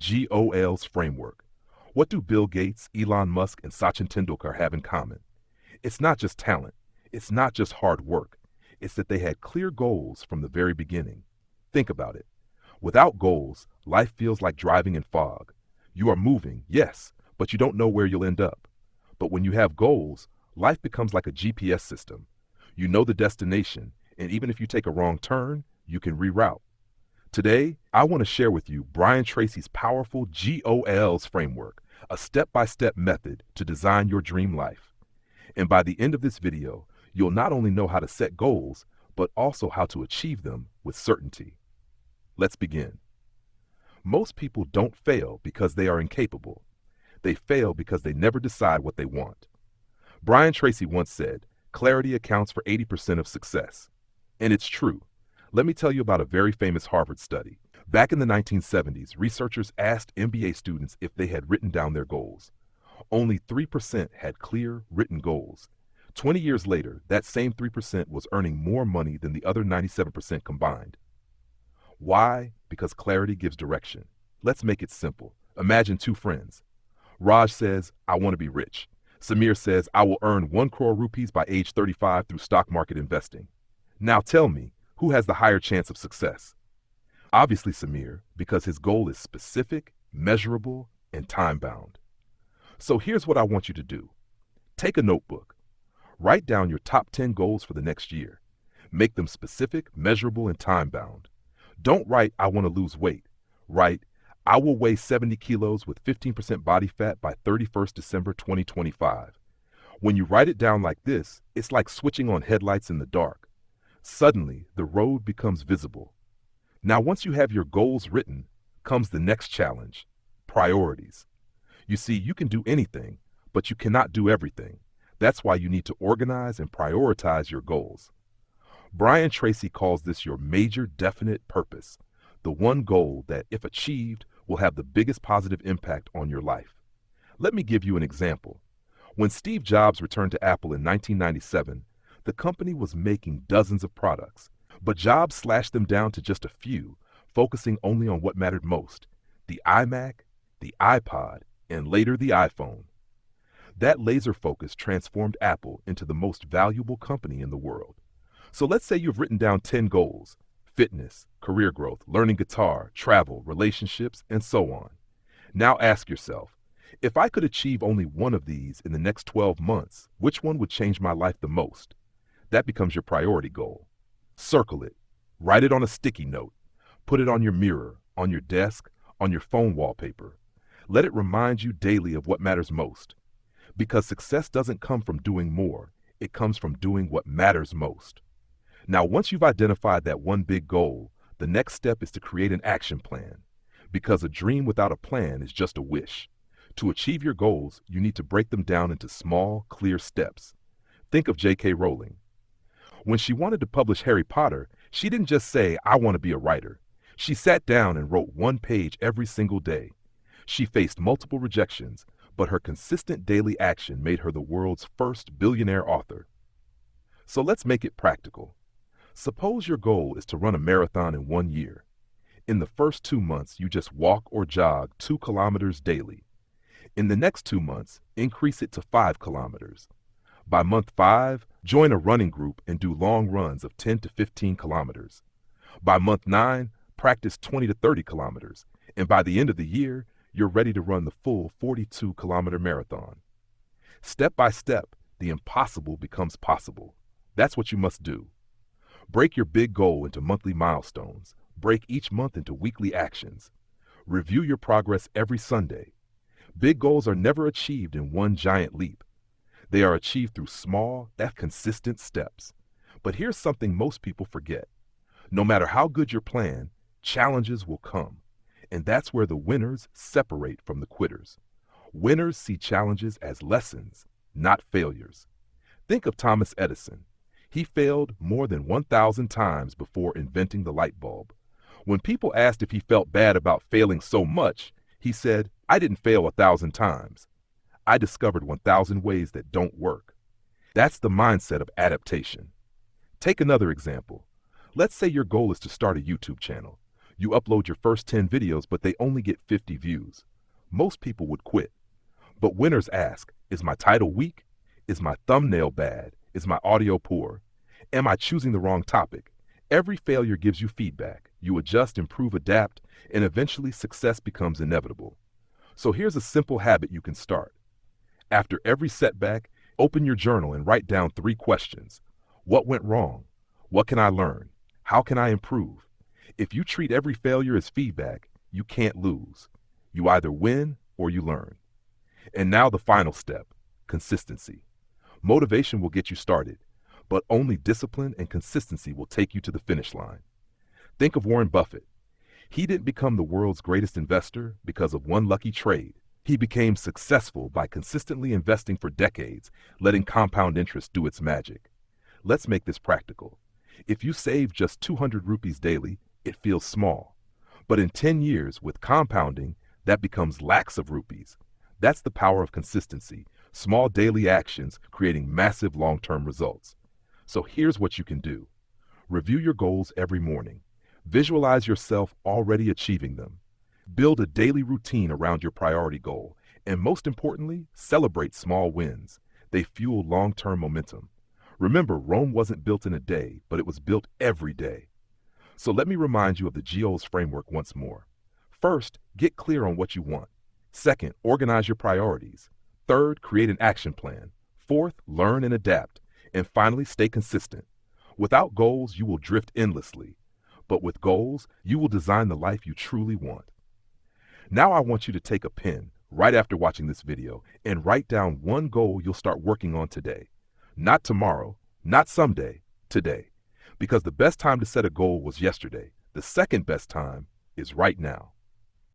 GOL's framework. What do Bill Gates, Elon Musk, and Sachin Tendulkar have in common? It's not just talent. It's not just hard work. It's that they had clear goals from the very beginning. Think about it. Without goals, life feels like driving in fog. You are moving, yes, but you don't know where you'll end up. But when you have goals, life becomes like a GPS system. You know the destination, and even if you take a wrong turn, you can reroute. Today, I want to share with you Brian Tracy's powerful GOL's framework, a step-by-step method to design your dream life. And by the end of this video, you'll not only know how to set goals, but also how to achieve them with certainty. Let's begin. Most people don't fail because they are incapable. They fail because they never decide what they want. Brian Tracy once said, "Clarity accounts for 80% of success." And it's true. Let me tell you about a very famous Harvard study. Back in the 1970s, researchers asked MBA students if they had written down their goals. Only 3% had clear, written goals. 20 years later, that same 3% was earning more money than the other 97% combined. Why? Because clarity gives direction. Let's make it simple. Imagine two friends. Raj says, "I want to be rich." Samir says, "I will earn 1 crore rupees by age 35 through stock market investing." Now tell me, who has the higher chance of success? Obviously Samir, because his goal is specific, measurable, and time-bound. So here's what I want you to do. Take a notebook. Write down your top 10 goals for the next year. Make them specific, measurable, and time-bound. Don't write, "I want to lose weight." Write, "I will weigh 70 kilos with 15% body fat by 31st December 2025. When you write it down like this, it's like switching on headlights in the dark. Suddenly, the road becomes visible. Now, once you have your goals written, comes the next challenge: priorities. You see, you can do anything, but you cannot do everything. That's why you need to organize and prioritize your goals. Brian Tracy calls this your major definite purpose, the one goal that, if achieved, will have the biggest positive impact on your life. Let me give you an example. When Steve Jobs returned to Apple in 1997, the company was making dozens of products, but Jobs slashed them down to just a few, focusing only on what mattered most: the iMac, the iPod, and later the iPhone. That laser focus transformed Apple into the most valuable company in the world. So let's say you've written down 10 goals: fitness, career growth, learning guitar, travel, relationships, and so on. Now ask yourself, if I could achieve only one of these in the next 12 months, which one would change my life the most? That becomes your priority goal. Circle it. Write it on a sticky note. Put it on your mirror, on your desk, on your phone wallpaper. Let it remind you daily of what matters most. Because success doesn't come from doing more. It comes from doing what matters most. Now, once you've identified that one big goal, the next step is to create an action plan. Because a dream without a plan is just a wish. To achieve your goals, you need to break them down into small, clear steps. Think of J.K. Rowling. When she wanted to publish Harry Potter, she didn't just say, "I want to be a writer." She sat down and wrote 1 page every single day. She faced multiple rejections, but her consistent daily action made her the world's first billionaire author. So let's make it practical. Suppose your goal is to run a marathon in 1 year. In the first 2 months, you just walk or jog 2 kilometers daily. In the next 2 months, increase it to 5 kilometers. By month 5, join a running group and do long runs of 10 to 15 kilometers. By month 9, practice 20 to 30 kilometers. And by the end of the year, you're ready to run the full 42-kilometer marathon. Step by step, the impossible becomes possible. That's what you must do. Break your big goal into monthly milestones. Break each month into weekly actions. Review your progress every Sunday. Big goals are never achieved in one giant leap. They are achieved through small, consistent steps. But here's something most people forget. No matter how good your plan, challenges will come. And that's where the winners separate from the quitters. Winners see challenges as lessons, not failures. Think of Thomas Edison. He failed more than 1,000 times before inventing the light bulb. When people asked if he felt bad about failing so much, he said, "I didn't fail 1,000 times. I discovered 1,000 ways that don't work." That's the mindset of adaptation. Take another example. Let's say your goal is to start a YouTube channel. You upload your first 10 videos, but they only get 50 views. Most people would quit. But winners ask, is my title weak? Is my thumbnail bad? Is my audio poor? Am I choosing the wrong topic? Every failure gives you feedback. You adjust, improve, adapt, and eventually success becomes inevitable. So here's a simple habit you can start. After every setback, open your journal and write down 3 questions. What went wrong? What can I learn? How can I improve? If you treat every failure as feedback, you can't lose. You either win or you learn. And now the final step, consistency. Motivation will get you started, but only discipline and consistency will take you to the finish line. Think of Warren Buffett. He didn't become the world's greatest investor because of one lucky trade. He became successful by consistently investing for decades, letting compound interest do its magic. Let's make this practical. If you save just 200 rupees daily, it feels small. But in 10 years, with compounding, that becomes lakhs of rupees. That's the power of consistency, small daily actions creating massive long-term results. So here's what you can do. Review your goals every morning. Visualize yourself already achieving them. Build a daily routine around your priority goal. And most importantly, celebrate small wins. They fuel long-term momentum. Remember, Rome wasn't built in a day, but it was built every day. So let me remind you of the GO's framework once more. First, get clear on what you want. Second, organize your priorities. Third, create an action plan. Fourth, learn and adapt. And finally, stay consistent. Without goals, you will drift endlessly. But with goals, you will design the life you truly want. Now I want you to take a pen right after watching this video and write down one goal you'll start working on today. Not tomorrow, not someday, today. Because the best time to set a goal was yesterday. The second best time is right now.